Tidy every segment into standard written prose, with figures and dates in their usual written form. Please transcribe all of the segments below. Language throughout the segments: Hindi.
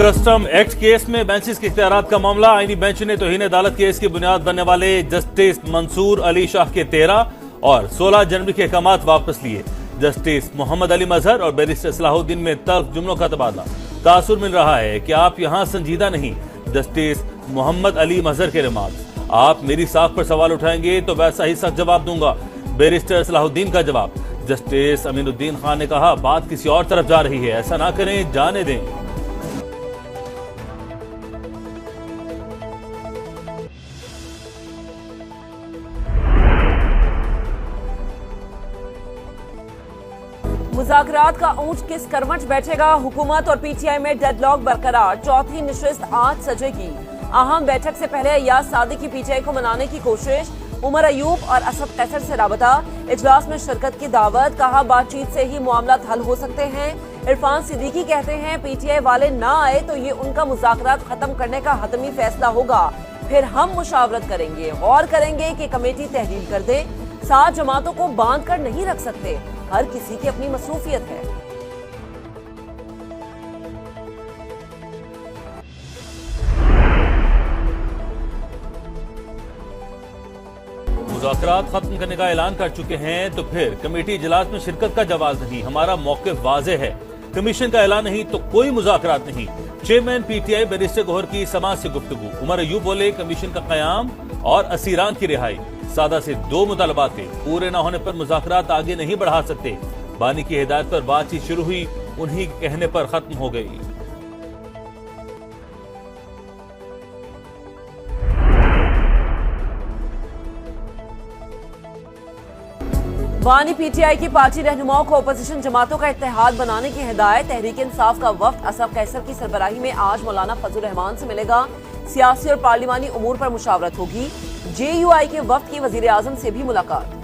कस्टम एक्ट केस में बेंचेस के इख्तियारात का मामला। आईनी बेंच ने तौहीन अदालत केस की बुनियाद बनने वाले जस्टिस मंसूर अली शाह के 13 और 16 जनवरी के अहकामात वापस लिए। जस्टिस मोहम्मद अली मजहर और बैरिस्टर सलाहुद्दीन में तल्ख जुमलों का तबादला। तासुर मिल रहा है कि आप यहां संजीदा नहीं। जस्टिस मोहम्मद अली मजहर के रिमार्क्स, आप मेरी साख पर सवाल उठाएंगे तो वैसा ही सख्त जवाब दूंगा। बैरिस्टर सलाहुद्दीन का जवाब, जस्टिस अमीनुद्दीन खान ने कहा बात किसी और तरफ जा रही है, ऐसा ना करें, जाने दें। मुज़ाकरात का ऊंच किस करवट बैठेगा? हुकूमत और पीटीआई में डेडलॉक बरकरार। चौथी नशिस्त आज सजेगी। अहम बैठक से पहले अय्याज सादिक की पीटीआई को मनाने की कोशिश। उमर अयूब और असद कैसर से राबता। इजलास में शिरकत की दावत। कहा बातचीत से ही मामला हल हो सकते हैं। इरफान सिद्दीकी कहते हैं पीटीआई वाले ना आए तो ये उनका मुज़ाकरात खत्म करने का हतमी फैसला होगा, फिर हम मुशावरत करेंगे और करेंगे कि कमेटी तहलील कर दे। 7 जमातों को बांध कर नहीं रख सकते, हर किसी की अपनी मसरूफियत है। मुज़ाकरात खत्म करने का ऐलान कर चुके हैं तो फिर कमेटी इजलास में शिरकत का जवाब नहीं। हमारा मौक़िफ़ वाज़ेह है, कमीशन का ऐलान नहीं तो कोई मुज़ाकरात नहीं। चेयरमैन पीटीआई बैरिस्टर गौहर की समाज से गुफ्तगू। उमर अयूब बोले कमीशन का क़याम और असीरान की रिहाई। सादा से 2 मुतालबात थे, पूरे न होने पर मुज़ाकरात आगे नहीं बढ़ा सकते। बानी की हिदायत पर बातचीत शुरू हुई, उन्हीं के कहने पर खत्म हो गई। बानी पीटीआई की पार्टी रहनुमाओं को अपोजिशन जमातों का इत्तेहाद बनाने की हिदायत। तहरीक इंसाफ का वफ्द असद कैसर की सरबराही में आज मौलाना फजल रहमान से मिलेगा। सियासी और पार्लिमानी उमूर पर मुशावरत होगी। जेयूआई के वफ्द की वजीर आजम से भी मुलाकात।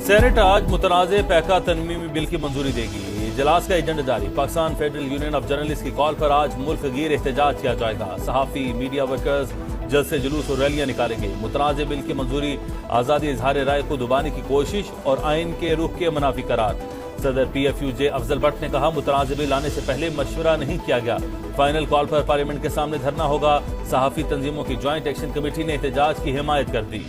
सेनेट आज मुतनाज़े पैका तनमीमी बिल की मंजूरी देगी। इजलास का एजेंडा जारी। Pakistan federal union of journalist की कॉल पर आज मुल्क गिर एहतजाज किया जाएगा। सहाफ़ी, मीडिया वर्कर्स जल्द से जुलूस और रैलियां निकालेंगे। मुतनाज़े बिल की मंजूरी आज़ादी इजहार राय को दबाने की कोशिश और आइन के रुख के मुनाफी करार। सदर PFUJ अफजल भट्ट ने कहा मुतनाज़े बिल लाने से पहले मशवरा नहीं किया गया। फाइनल कॉल पर पार्लियामेंट के सामने धरना होगा। सहाफ़ी तंजीमों की ज्वाइंट एक्शन कमेटी ने एहतजाज की हिमायत कर दी।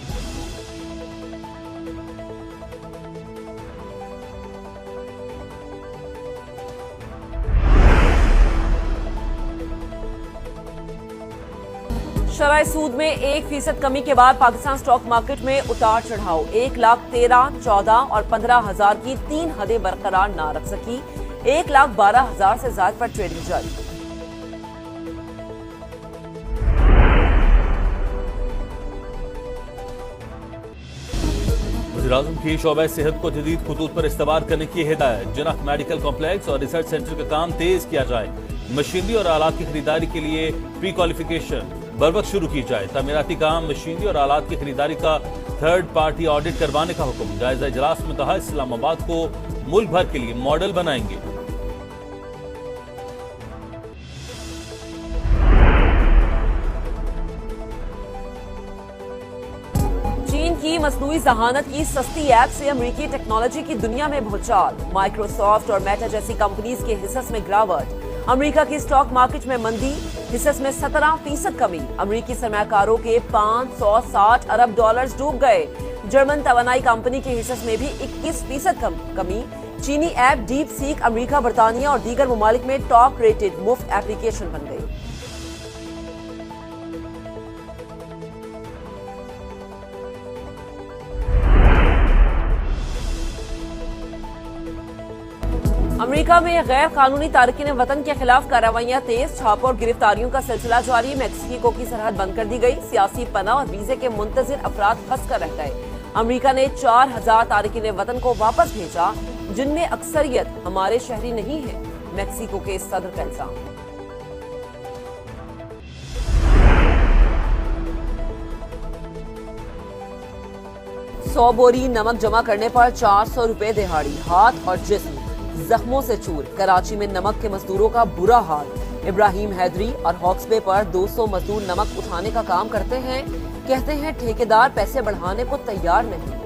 शराय सूद में 1% कमी के बाद पाकिस्तान स्टॉक मार्केट में उतार चढ़ाव। 1,13,000, 14,000 और 15,000 की 3 हदें बरकरार ना रख सकी। 1,12,000 से ज्यादा पर ट्रेडिंग जारी। वज़ीर-ए-आज़म की शोबा सेहत को जदीद खतूत पर इस्तेमाल करने की हिदायत। जनाह मेडिकल कॉम्प्लेक्स और रिसर्च सेंटर का काम तेज किया जाए। मशीनरी और आलात की खरीदारी के लिए प्री क्वालिफिकेशन बर्वक्त शुरू की जाए। तामीराती काम, मशीनरी और आलात की खरीदारी का 3rd पार्टी ऑडिट करवाने का हुक्म। जायजा इजलास में कहा इस्लामाबाद को मुल्क भर के लिए मॉडल बनाएंगे। चीन की मसनूई जहानत की सस्ती ऐप से अमेरिकी टेक्नोलॉजी की दुनिया में भूचाल। माइक्रोसॉफ्ट और मेटा जैसी कंपनीज के हिस्सों में गिरावट। अमेरिका की स्टॉक मार्केट में मंदी, हिस्सों में 17% कमी। अमेरिकी सरमायाकारों के 560 अरब डॉलर्स डूब गए। जर्मन तवानाई कंपनी के हिस्सों में भी 21% कमी। चीनी ऐप डीप सीक अमेरिका, बरतानिया और दीगर ममालिक में टॉप रेटेड मुफ्त एप्लीकेशन बन गई। अमेरिका में गैर कानूनी तारकीन वतन के खिलाफ कार्रवाइयां तेज। छापों और गिरफ्तारियों का सिलसिला जारी। मैक्सिको की सरहद बंद कर दी गई। सियासी पनाह और वीजे के मुंतजिर अफराद फंस कर रह गए। अमेरिका ने 4,000 तारकीन वतन को वापस भेजा, जिनमें अक्सरियत हमारे शहरी नहीं है। मैक्सिको के सदर का इल्जाम। सौ बोरी नमक जमा करने पर 400 रुपए दिहाड़ी। हाथ और जिस्म जख्मों से चूर। कराची में नमक के मजदूरों का बुरा हाल। इब्राहिम हैदरी और हॉक्सबे पर 200 मजदूर नमक उठाने का काम करते हैं। कहते हैं ठेकेदार पैसे बढ़ाने को तैयार नहीं।